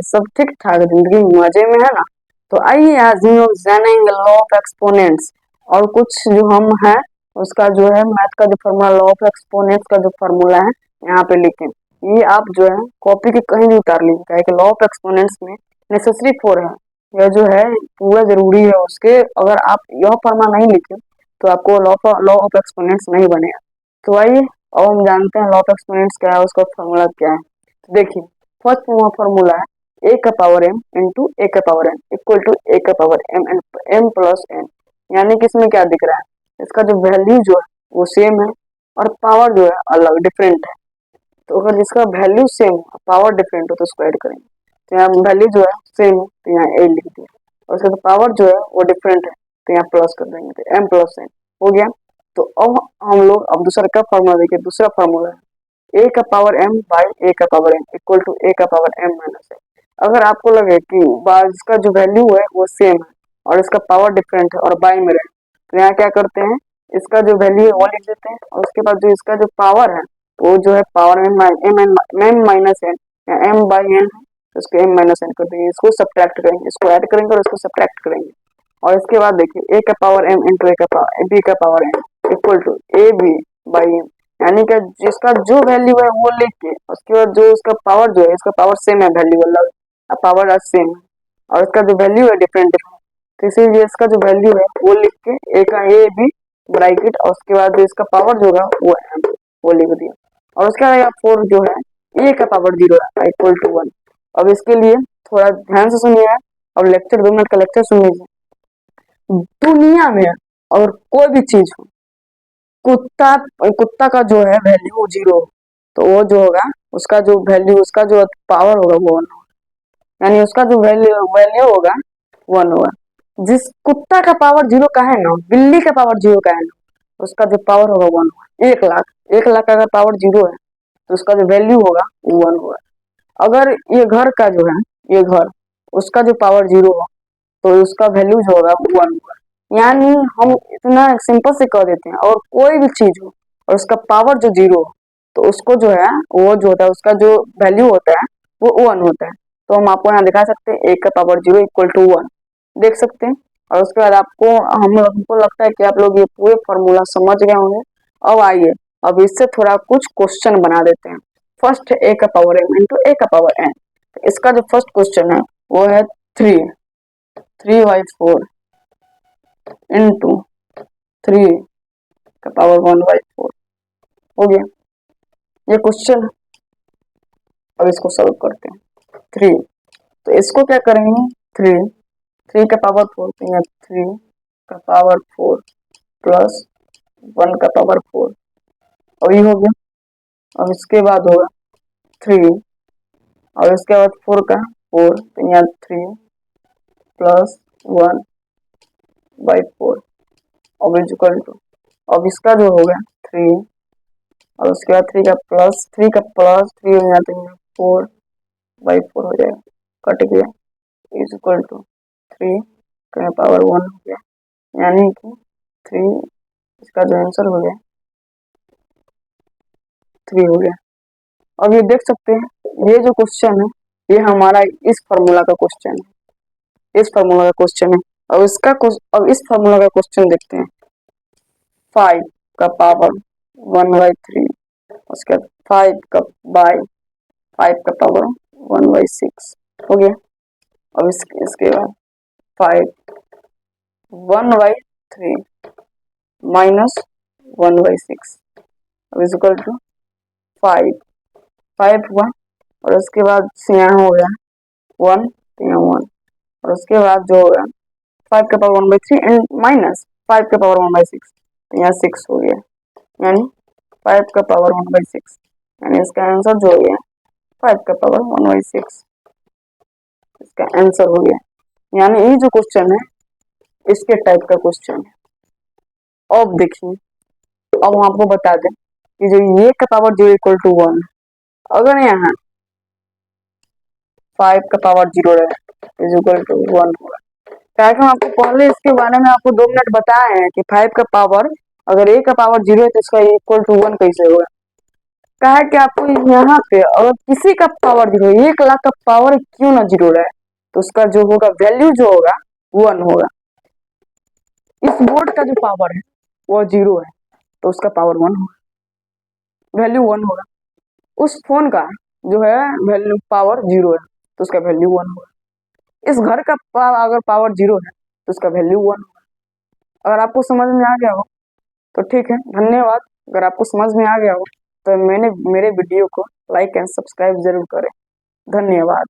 सब ठीक ठाक, जिंदगी मजे में है ना। तो आइए आज हम लोग जानेंगे लॉ ऑफ एक्सपोनेंट्स और कुछ जो हम है उसका जो है मैथ का जो फॉर्मूला, लॉ ऑफ एक्सपोनेंट्स का जो फॉर्मूला है यहाँ पे लिखें। ये आप जो है कॉपी के कहीं भी उतार लीजिएगा कि लॉ ऑफ एक्सपोनेंट्स में नेसेसरी फॉर है, यह जो है पूरा जरूरी है उसके। अगर आप यह फॉर्मूला नहीं लिखे तो आपको लॉ ऑफ एक्सपोनेंट्स नहीं बनेगा। तो आइए अब हम जानते हैं लॉ ऑफ एक्सपोनेंट्स क्या है, उसका फॉर्मूला क्या है। तो देखिए फर्स्ट फॉर्मूला है ए का पावर एम इंटू ए का power n equal to a का power m m plus n. यानी कि इसमें क्या दिख रहा है, इसका जो वैल्यू जो है वो सेम है और पावर जो है अलग डिफरेंट है। तो अगर जिसका वैल्यू सेम है पावर डिफरेंट हो तो उसको ऐड करेंगे। तो यहाँ वैल्यू जो है सेम है तो यहाँ ए लिख दिया, और उसका पावर जो है वो डिफरेंट है तो यहाँ प्लस कर देंगे, तो एम प्लस एन हो गया। तो अब हम लोग अब दूसरा का फॉर्मूला देखिए। दूसरा फॉर्मूला है ए का पावर एम बाई ए का power n equal to a का पावर एम माइनस एन। अगर आपको लगे कि इसका जो वैल्यू है वो सेम है और इसका पावर डिफरेंट है और बाई में रहे, तो यहाँ क्या करते हैं, इसका जो वैल्यू है वो लिख देते हैं और उसके बाद जो इसका जो पावर है वो जो है पावर एम माइनस एन या एम बाई एन है, तो इसको एम माइनस एन कर देंगे। इसको सब्ट्रैक्ट करेंगे, इसको ऐड करेंगे और इसको सब्ट्रैक्ट करेंगे। और इसके बाद देखिए ए का पावर एम इंटू ए का पावर बी का power n equal to a b by m. यानी कि जिसका जो वैल्यू है वो लिख के उसके बाद जो उसका पावर जो है, इसका पावर सेम है, वैल्यू अलग, पावर आज सेम है और इसका जो वैल्यू है डिफरेंट है। तो इसीलिए इसका जो वैल्यू है वो लिख के ए का ए बी ब्रैकेट और उसके बाद जो इसका पावर जो होगा वो एम वो लिख दिया। और उसके बाद फोर जो है ए का पावर जीरो है इक्वल टू वन। अब इसके लिए थोड़ा ध्यान से सुनिए। अब लेक्चर 2 मिनट का लेक्चर सुन लीजिए। दुनिया में और कोई भी चीज हो, कुत्ता का जो है वैल्यू जीरो, तो वो जो होगा उसका जो वैल्यू, उसका जो पावर होगा वो वन होगा, यानी उसका जो वैल्यू होगा वन होगा। जिस कुत्ता का पावर जीरो का है ना, बिल्ली का पावर जीरो का है ना, उसका जो पावर होगा वन होगा। 1 लाख, 1 लाख का अगर पावर जीरो है तो उसका जो वैल्यू होगा वो वन होगा। अगर ये घर का जो है, ये घर, उसका जो पावर जीरो हो तो उसका वैल्यू जो होगा वो वन होगा। यानी हम इतना सिंपल से कह देते हैं और कोई भी चीज हो और उसका पावर जो जीरो हो तो उसको जो है वो जो होता है उसका जो वैल्यू होता है वो वन होता है। तो हम आपको यहाँ दिखा सकते हैं ए का power zero equal to one, देख सकते हैं। और उसके बाद आपको हमको लगता है कि आप लोग ये पूरे फॉर्मूला समझ गए होंगे। अब आइए अब इससे थोड़ा कुछ क्वेश्चन बना देते हैं। फर्स्ट ए का पावर एम इंटू ए का पावर एन। इसका जो फर्स्ट क्वेश्चन है वो है 3/4 इंटू 3 का पावर 1/4 हो गया। ये क्वेश्चन है। अब इसको सॉल्व करते हैं। 3, तो इसको क्या करेंगे, 3 का पावर 4 तो यहाँ 3 का पावर 4 प्लस 1 का पावर 4, और ये हो गया। अब इसके बाद होगा 3 और इसके बाद 4 का 4 तो यहाँ 3 प्लस 1/4 अब इक्वल टू, अब इसका जो हो गया 3 और उसके बाद 3 का प्लस 3 हो जाता है 4/4 हो जाएगा, कट गया, इज इक्वल टू 3 का पावर 1 हो गया। यानी कि 3, इसका जो आंसर हो गया 3 हो गया। अब ये देख सकते हैं ये जो क्वेश्चन है ये हमारा इस फार्मूला का क्वेश्चन है, इस फार्मूला का क्वेश्चन है। अब इस फार्मूला का क्वेश्चन देखते हैं। 5 का पावर 1/3 उसके बाद 5 का पावर 1/6 हो गया। अब इसके बाद 5 1/3 माइनस 1/6 अब इज इक्वल टू 5 हुआ, और उसके बाद यहाँ हो गया 1 तो यहाँ 1, और उसके बाद जो होगा 5 का पावर 1/3 एंड माइनस 5 का पावर 1/6 तो यहाँ 6 हो गया। यानी 5 का पावर 1/6, यानी इसका आंसर जो हो गया 5 का पावर 1/6 इसका आंसर हो गया। यानी ये जो क्वेश्चन है इसके टाइप का क्वेश्चन है। अब देखिए, अब हम आपको बता दें कि जो ये का पावर 0 इक्वल टू 1, अगर यहाँ 5 का पावर 0 है इज इक्वल टू 1 होगा। क्या हम आपको पहले इसके बारे में आपको 2 मिनट बताए हैं कि 5 का पावर अगर a का पावर 0 है तो इसका इक्वल टू 1 कैसे होगा। कहा है कि आपको यहाँ पे अगर किसी का पावर जीरो, 1 लाख का पावर क्यों ना जीरो रहे, तो उसका जो होगा वैल्यू जो होगा 1 होगा। इस बोर्ड का जो पावर है वो जीरो है, तो उसका पावर 1 होगा, वैल्यू 1 होगा। उस फोन का जो है वैल्यू पावर जीरो है, तो उसका वैल्यू 1 होगा। इस घर का अगर पावर जीरो है तो उसका वैल्यू 1 होगा। अगर आपको समझ में आ गया हो तो ठीक है, धन्यवाद। अगर आपको समझ में आ गया हो तो मेरे वीडियो को लाइक एंड सब्सक्राइब जरूर करें। धन्यवाद।